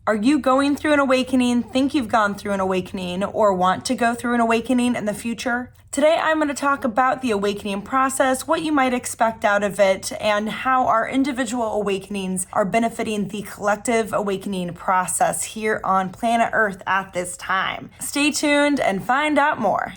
Are you going through an awakening, think you've gone through an awakening, or want to go through an awakening in the future? Today, I'm going to talk about the awakening process, what you might expect out of it, and how our individual awakenings are benefiting the collective awakening process here on planet Earth at this time. Stay tuned and find out more.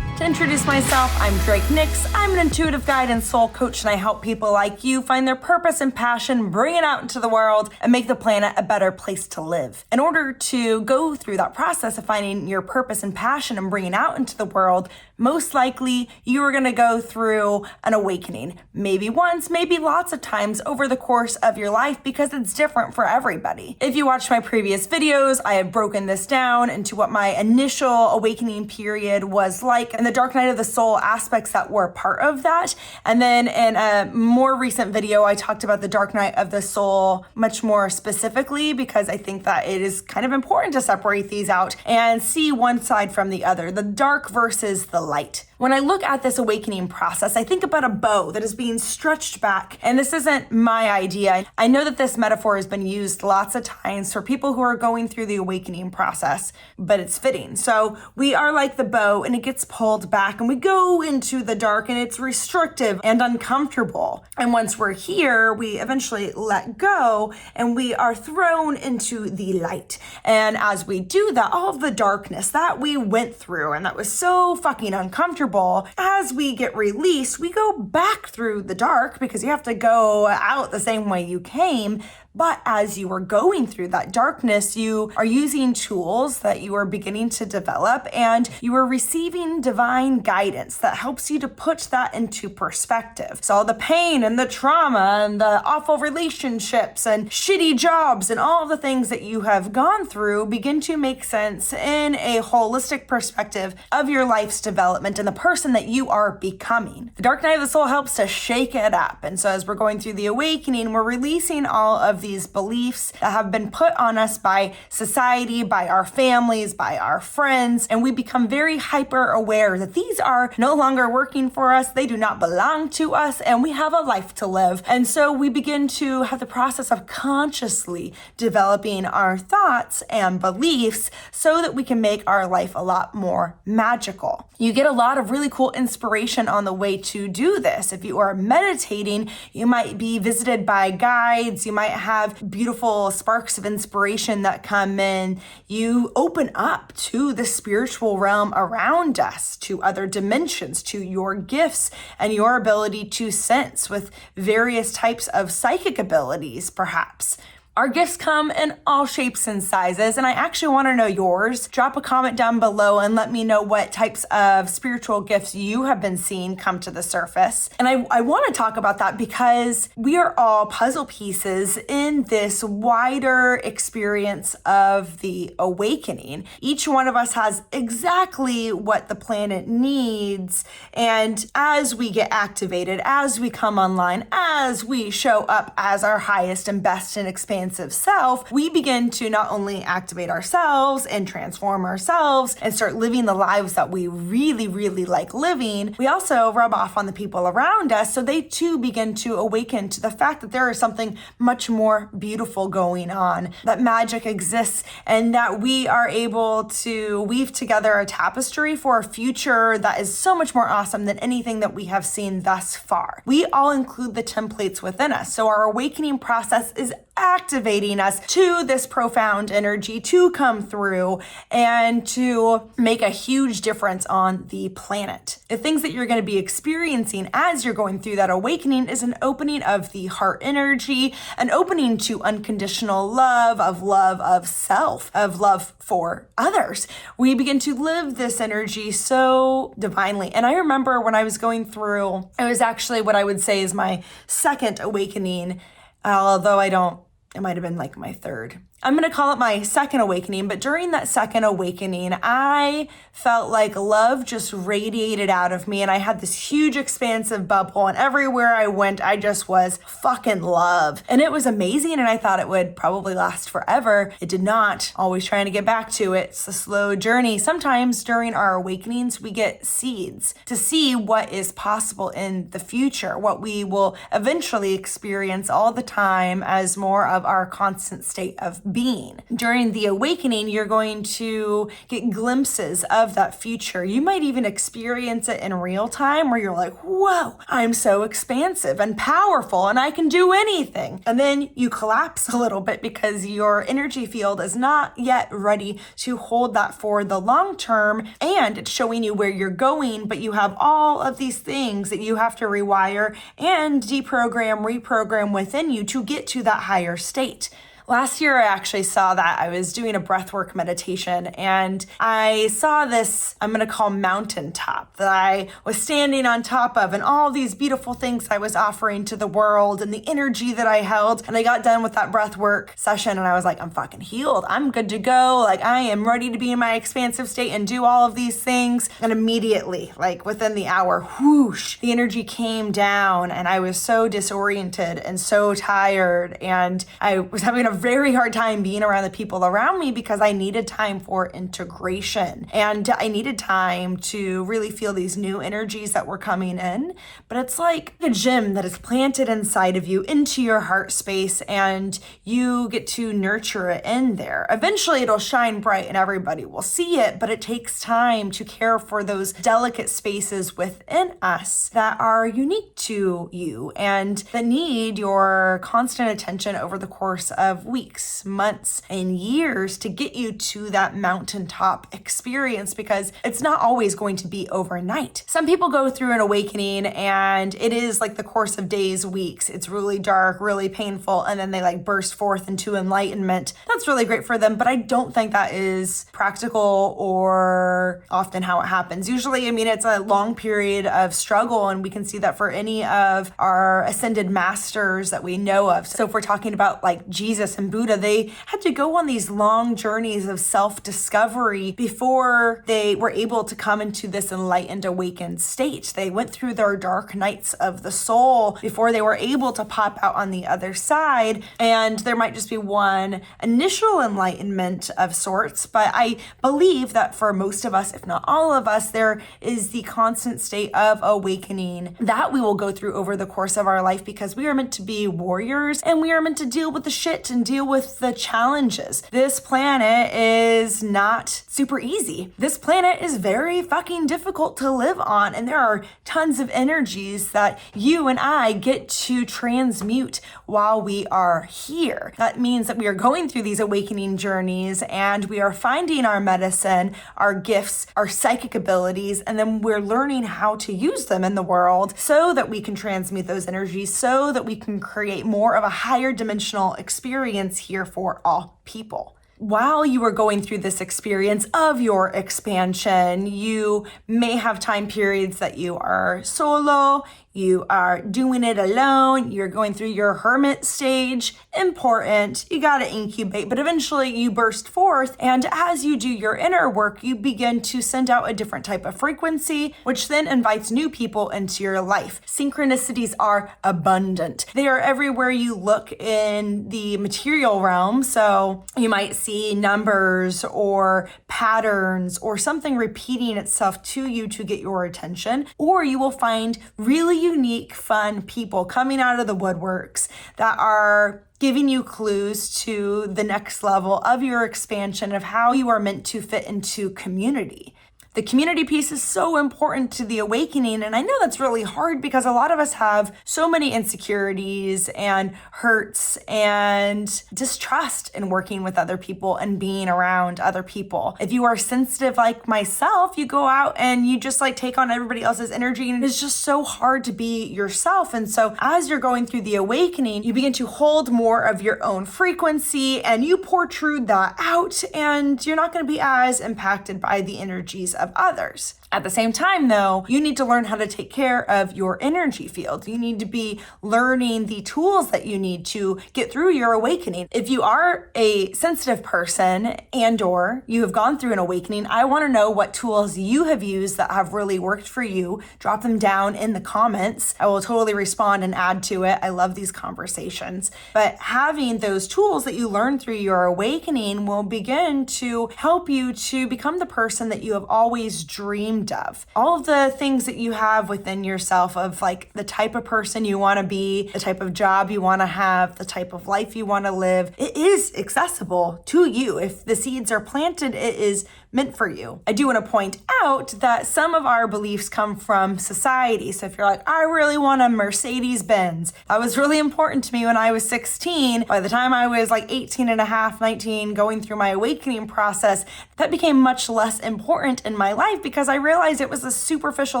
To introduce myself, I'm Drake Nix. I'm an intuitive guide and soul coach, and I help people like you find their purpose and passion, bring it out into the world, and make the planet a better place to live. In order to go through that process of finding your purpose and passion and bringing it out into the world, most likely you are going to go through an awakening. Maybe once, maybe lots of times over the course of your life, because it's different for everybody. If you watched my previous videos, I have broken this down into what my initial awakening period was like and the dark night of the soul aspects that were part of that. And then in a more recent video, I talked about the dark night of the soul much more specifically, because I think that it is kind of important to separate these out and see one side from the other, the dark versus the light. When I look at this awakening process, I think about a bow that is being stretched back. And this isn't my idea. I know that this metaphor has been used lots of times for people who are going through the awakening process, but it's fitting. So we are like the bow, and it gets pulled back and we go into the dark, and it's restrictive and uncomfortable. And once we're here, we eventually let go and we are thrown into the light. And as we do that, all of the darkness that we went through and that was so fucking uncomfortable, as we get released, we go back through the dark, because you have to go out the same way you came. But as you are going through that darkness, you are using tools that you are beginning to develop, and you are receiving divine guidance that helps you to put that into perspective. So all the pain and the trauma and the awful relationships and shitty jobs and all the things that you have gone through begin to make sense in a holistic perspective of your life's development and the person that you are becoming. The dark night of the soul helps to shake it up. And so as we're going through the awakening, we're releasing all of these beliefs that have been put on us by society, by our families, by our friends, and we become very hyper aware that these are no longer working for us, they do not belong to us, and we have a life to live. And so we begin to have the process of consciously developing our thoughts and beliefs so that we can make our life a lot more magical. You get a lot of really cool inspiration on the way to do this. If you are meditating, you might be visited by guides, you might have beautiful sparks of inspiration that come in. You open up to the spiritual realm around us, to other dimensions, to your gifts and your ability to sense with various types of psychic abilities, perhaps. Our gifts come in all shapes and sizes, and I actually want to know yours. Drop a comment down below and let me know what types of spiritual gifts you have been seeing come to the surface. And I want to talk about that because we are all puzzle pieces in this wider experience of the awakening. Each one of us has exactly what the planet needs, and as we get activated, as we come online, as we show up as our highest and best and expansive self, we begin to not only activate ourselves and transform ourselves and start living the lives that we really, really like living. We also rub off on the people around us, so they too begin to awaken to the fact that there is something much more beautiful going on, that magic exists, and that we are able to weave together a tapestry for a future that is so much more awesome than anything that we have seen thus far. We all include the templates within us, so our awakening process is activating us to this profound energy to come through and to make a huge difference on the planet. The things that you're going to be experiencing as you're going through that awakening is an opening of the heart energy, an opening to unconditional love of self, of love for others. We begin to live this energy so divinely. And I remember when I was going through, it was actually what I would say is my second awakening, although it might have been like my third. I'm going to call it my second awakening, but during that second awakening, I felt like love just radiated out of me, and I had this huge expansive bubble, and everywhere I went, I just was fucking love. And it was amazing, and I thought it would probably last forever. It did not. Always trying to get back to it. It's a slow journey. Sometimes during our awakenings, we get seeds to see what is possible in the future, what we will eventually experience all the time as more of our constant state of being. During the awakening, you're going to get glimpses of that future. You might even experience it in real time where you're like, whoa, I'm so expansive and powerful and I can do anything. And then you collapse a little bit because your energy field is not yet ready to hold that for the long term, and it's showing you where you're going, but you have all of these things that you have to rewire and reprogram within you to get to that higher state. Last year, I actually saw that. I was doing a breathwork meditation and I saw this, I'm going to call mountaintop, that I was standing on top of, and all these beautiful things I was offering to the world and the energy that I held. And I got done with that breathwork session and I was like, I'm fucking healed. I'm good to go. Like, I am ready to be in my expansive state and do all of these things. And immediately, like within the hour, whoosh, the energy came down and I was so disoriented and so tired. And I was having a very hard time being around the people around me because I needed time for integration and I needed time to really feel these new energies that were coming in. But it's like a gem that is planted inside of you into your heart space, and you get to nurture it in there. Eventually it'll shine bright and everybody will see it, but it takes time to care for those delicate spaces within us that are unique to you and that need your constant attention over the course of weeks, months, and years to get you to that mountaintop experience, because it's not always going to be overnight. Some people go through an awakening and it is like the course of days, weeks. It's really dark, really painful, and then they like burst forth into enlightenment. That's really great for them, but I don't think that is practical or often how it happens. Usually, it's a long period of struggle, and we can see that for any of our ascended masters that we know of. So if we're talking about like Jesus and Buddha, they had to go on these long journeys of self-discovery before they were able to come into this enlightened, awakened state. They went through their dark nights of the soul before they were able to pop out on the other side. And there might just be one initial enlightenment of sorts, but I believe that for most of us, if not all of us, there is the constant state of awakening that we will go through over the course of our life, because we are meant to be warriors and we are meant to deal with the shit and deal with the challenges. This planet is not super easy. This planet is very fucking difficult to live on, and there are tons of energies that you and I get to transmute while we are here. That means that we are going through these awakening journeys and we are finding our medicine, our gifts, our psychic abilities, and then we're learning how to use them in the world so that we can transmute those energies, so that we can create more of a higher dimensional experience here for all people. While you are going through this experience of your expansion, you may have time periods that you are solo, you are doing it alone, you're going through your hermit stage. Important, you gotta incubate, but eventually you burst forth, and as you do your inner work, you begin to send out a different type of frequency, which then invites new people into your life. Synchronicities are abundant. They are everywhere you look in the material realm, so you might see numbers or patterns or something repeating itself to you to get your attention, or you will find really unique, fun people coming out of the woodworks that are giving you clues to the next level of your expansion of how you are meant to fit into community. The community piece is so important to the awakening, and I know that's really hard because a lot of us have so many insecurities and hurts and distrust in working with other people and being around other people. If you are sensitive like myself, you go out and you just like take on everybody else's energy, and it's just so hard to be yourself. And so as you're going through the awakening, you begin to hold more of your own frequency and you protrude that out, and you're not going to be as impacted by the energies of others. At the same time, though, you need to learn how to take care of your energy field. You need to be learning the tools that you need to get through your awakening. If you are a sensitive person and/or you have gone through an awakening, I want to know what tools you have used that have really worked for you. Drop them down in the comments. I will totally respond and add to it. I love these conversations. But having those tools that you learn through your awakening will begin to help you to become the person that you have always dreamed of. All of the things that you have within yourself of like the type of person you want to be, the type of job you want to have, the type of life you want to live, it is accessible to you. If the seeds are planted, it is meant for you. I do want to point out that some of our beliefs come from society. So if you're like, I really want a Mercedes Benz, that was really important to me when I was 16. By the time I was like 18 and a half, 19, going through my awakening process, that became much less important in my life because I realized it was a superficial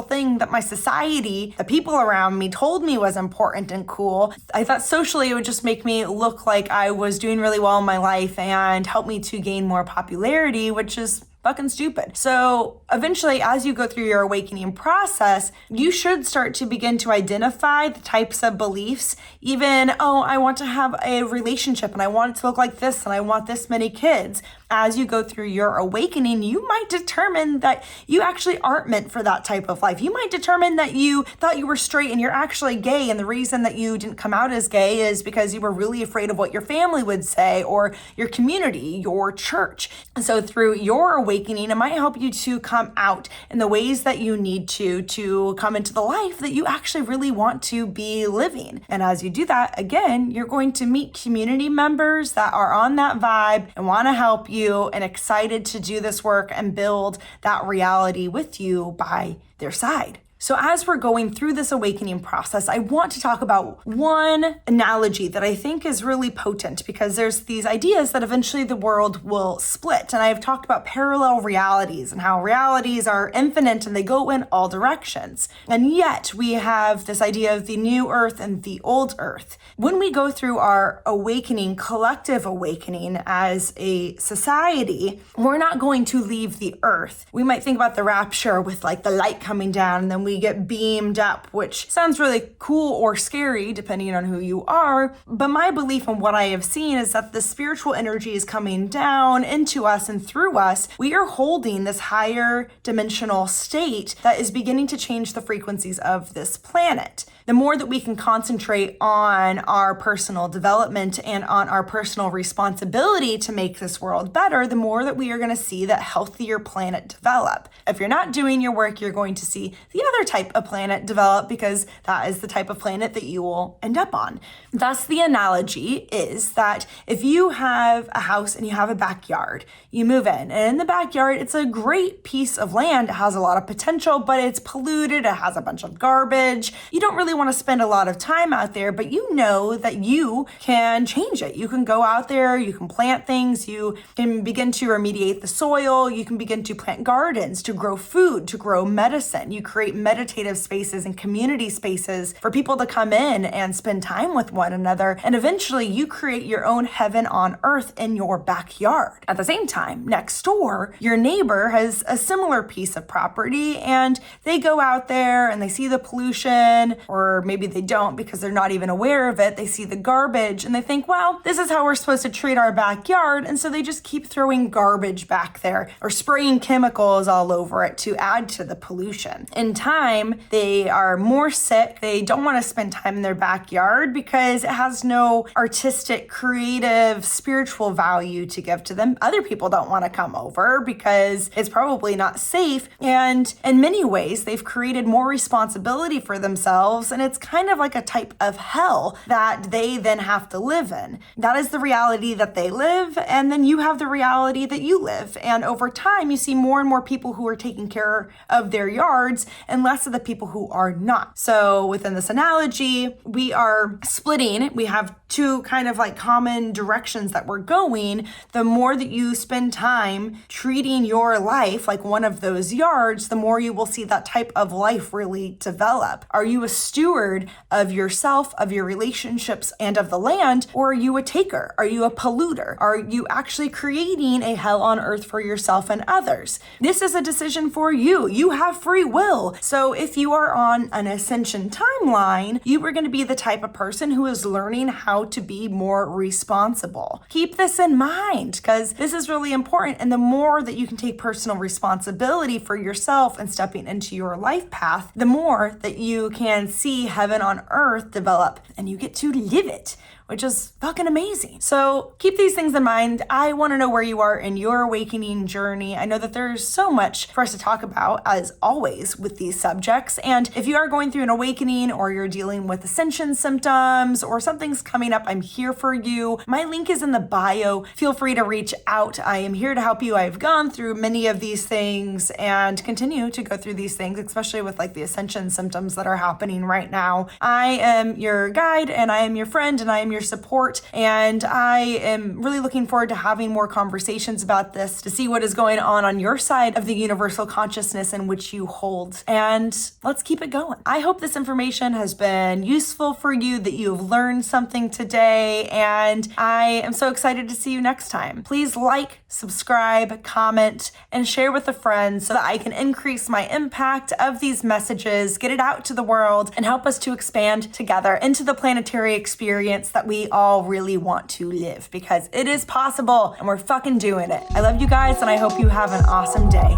thing that my society, the people around me told me was important and cool. I thought socially it would just make me look like I was doing really well in my life and help me to gain more popularity, which is fucking stupid. So eventually, as you go through your awakening process, you should start to begin to identify the types of beliefs, even, I want to have a relationship and I want it to look like this and I want this many kids. As you go through your awakening, you might determine that you actually aren't meant for that type of life. You might determine that you thought you were straight and you're actually gay, and the reason that you didn't come out as gay is because you were really afraid of what your family would say or your community, your church. So through your awakening, it might help you to come out in the ways that you need to come into the life that you actually really want to be living. And as you do that, again, you're going to meet community members that are on that vibe and want to help you and excited to do this work and build that reality with you by their side. So as we're going through this awakening process, I want to talk about one analogy that I think is really potent because there's these ideas that eventually the world will split. And I've talked about parallel realities and how realities are infinite and they go in all directions. And yet we have this idea of the new earth and the old earth. When we go through our awakening, collective awakening as a society, we're not going to leave the earth. We might think about the rapture with like the light coming down and then we get beamed up, which sounds really cool or scary depending on who you are. But my belief and what I have seen is that the spiritual energy is coming down into us and through us. We are holding this higher dimensional state that is beginning to change the frequencies of this planet. The more that we can concentrate on our personal development and on our personal responsibility to make this world better, the more that we are going to see that healthier planet develop. If you're not doing your work, you're going to see the other type of planet develop because that is the type of planet that you will end up on. Thus, the analogy is that if you have a house and you have a backyard, you move in, and in the backyard, it's a great piece of land. It has a lot of potential, but it's polluted. It has a bunch of garbage. You don't really want to spend a lot of time out there, but you know that you can change it. You can go out there, you can plant things, you can begin to remediate the soil, you can begin to plant gardens, to grow food, to grow medicine. You create meditative spaces and community spaces for people to come in and spend time with one another. And eventually you create your own heaven on earth in your backyard. At the same time, next door, your neighbor has a similar piece of property and they go out there and they see the pollution, or maybe they don't because they're not even aware of it. They see the garbage and they think, well, this is how we're supposed to treat our backyard. And so they just keep throwing garbage back there or spraying chemicals all over it to add to the pollution. In time, they are more sick. They don't want to spend time in their backyard because it has no artistic, creative, spiritual value to give to them. Other people don't want to come over because it's probably not safe. And in many ways, they've created more responsibility for themselves. And it's kind of like a type of hell that they then have to live in. That is the reality that they live. And then you have the reality that you live. And over time, you see more and more people who are taking care of their yards and and less of the people who are not. So within this analogy, we are splitting. We have two kind of like common directions that we're going. The more that you spend time treating your life like one of those yards, the more you will see that type of life really develop. Are you a steward of yourself, of your relationships, and of the land, or are you a taker? Are you a polluter? Are you actually creating a hell on earth for yourself and others? This is a decision for you. You have free will. So if you are on an ascension timeline, you are going to be the type of person who is learning how to be more responsible. Keep this in mind because this is really important. And the more that you can take personal responsibility for yourself and stepping into your life path, the more that you can see heaven on earth develop and you get to live it, which is fucking amazing. So keep these things in mind. I want to know where you are in your awakening journey. I know that there's so much for us to talk about, as always, with these subjects. And if you are going through an awakening or you're dealing with ascension symptoms or something's coming up, I'm here for you. My link is in the bio. Feel free to reach out. I am here to help you. I've gone through many of these things and continue to go through these things, especially with like the ascension symptoms that are happening right now. I am your guide and I am your friend and I am your support, and I am really looking forward to having more conversations about this to see what is going on your side of the universal consciousness in which you hold, and let's keep it going. I hope this information has been useful for you, that you've learned something today, and I am so excited to see you next time. Please like, subscribe, comment, and share with a friend so that I can increase my impact of these messages, get it out to the world, and help us to expand together into the planetary experience that we all really want to live, because it is possible and we're fucking doing it. I love you guys and I hope you have an awesome day.